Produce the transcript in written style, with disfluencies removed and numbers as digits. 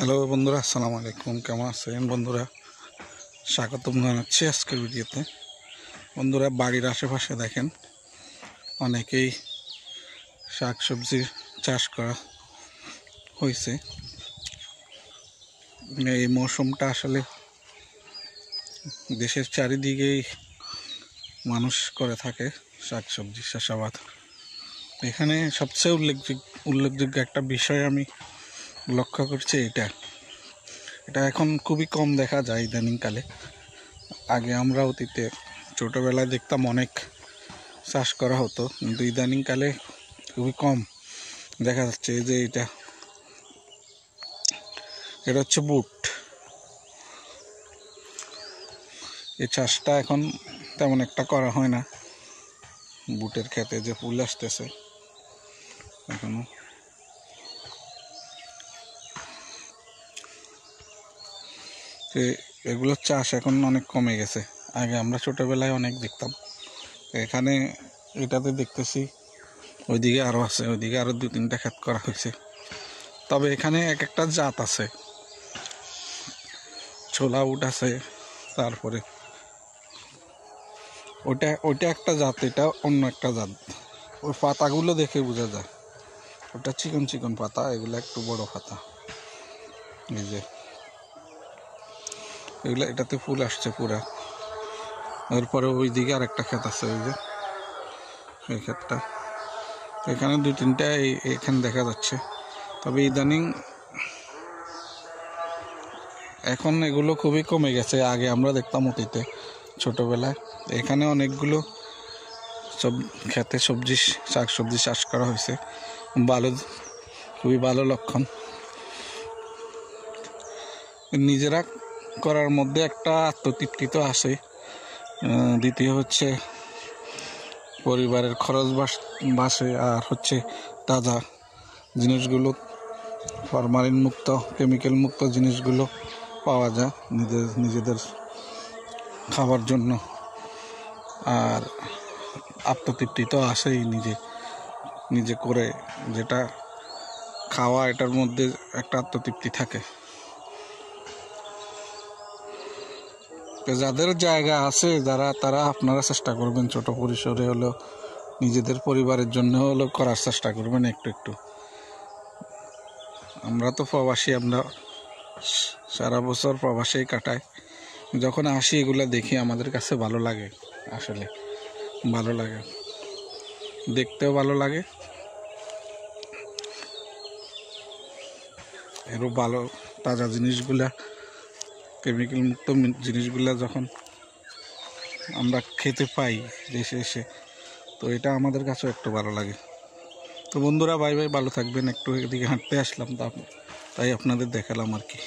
Hello বন্ধুরা, আসসালামু আলাইকুম। কেমন আছেন বন্ধুরা? স্বাগতম জানাচ্ছি আজকের ভিডিওতে। বন্ধুরা, বাড়ির আশেপাশে দেখেন অনেকেই শাকসবজির চাষ করা হয়েছে। এই মৌসুমটা আসলে দেশের চারিদিকেই মানুষ করে থাকে শাকসবজি চাষাবাদ। এখানে সবচেয়ে উল্লেখযোগ্য একটা বিষয় আমি লক্ষ্য করছি, এটা এখন খুবই কম দেখা যায় ইদানিংকালে। আগে আমরা অতীতে ছোটোবেলায় দেখতাম অনেক চাষ করা হতো, কিন্তু ইদানিংকালে খুবই কম দেখা যাচ্ছে। এই যে এটা হচ্ছে বুট। এই চাষটা এখন তেমন একটা করা হয় না। বুটের খেতে যে ফুল আসতেছে এখনো, এগুলোর চাষ এখন অনেক কমে গেছে। আগে আমরা ছোটোবেলায় অনেক দেখতাম। এখানে এটাতে দেখতেছি ওইদিকে আরও আছে, ওইদিকে আরও 2-3টা ক্ষেত করা হয়েছে। তবে এখানে এক একটা জাত আছে, ছোলা বুট আছে, তারপরে ওইটা একটা জাত, এটা অন্য একটা জাত। ওই পাতাগুলো দেখে বোঝা যায় ওটা চিকন চিকন পাতা, এগুলো একটু বড় পাতা। এই যে এগুলো, এটাতে ফুল আসছে পুরা। এরপরে ওই দিকে আর একটা ক্ষেত আছে, ওই যে এই ক্ষেতটা। এখানে 2-3টা এখানে দেখা যাচ্ছে। তবে ইদানিং এখন এগুলো খুবই কমে গেছে। আগে আমরা দেখতাম অতীতে ছোটোবেলায় এখানে অনেকগুলো খেতে শাকসবজি চাষ করা হয়েছে। খুবই ভালো লক্ষণ। নিজেরা করার মধ্যে একটা আত্মতৃপ্তি তো আসে। দ্বিতীয় হচ্ছে পরিবারের খরচ বাঁচে, আর হচ্ছে তাজা জিনিসগুলো, ফরমালিন মুক্ত, কেমিক্যাল মুক্ত জিনিসগুলো পাওয়া যায় নিজেদের খাবার জন্য। আর আত্মতৃপ্তি তো আসেই, নিজে করে যেটা খাওয়া, এটার মধ্যে একটা আত্মতৃপ্তি থাকে। যাদের জায়গা আছে, তারা আপনারা চেষ্টা করবেন ছোট পরিসরে হলেও নিজেদের পরিবারের জন্য হলেও করার চেষ্টা করবেন একটু। আমরা তো প্রবাসী, আমরা সারা বছর প্রবাসেই কাটাই। যখন আসি এগুলা দেখি আমাদের কাছে ভালো লাগে, আসলে ভালো লাগে, দেখতেও ভালো লাগে। এরও ভালো তাজা জিনিসগুলা, কেমিক্যাল মুক্ত জিনিসগুলা যখন আমরা খেতে পাই দেশে এসে, তো এটা আমাদের কাছেও একটু ভালো লাগে। তো বন্ধুরা, বাই বাই, ভালো থাকবেন। একটু এদিকে হাঁটতে আসলাম, তাই আপনাদের দেখালাম আর কি।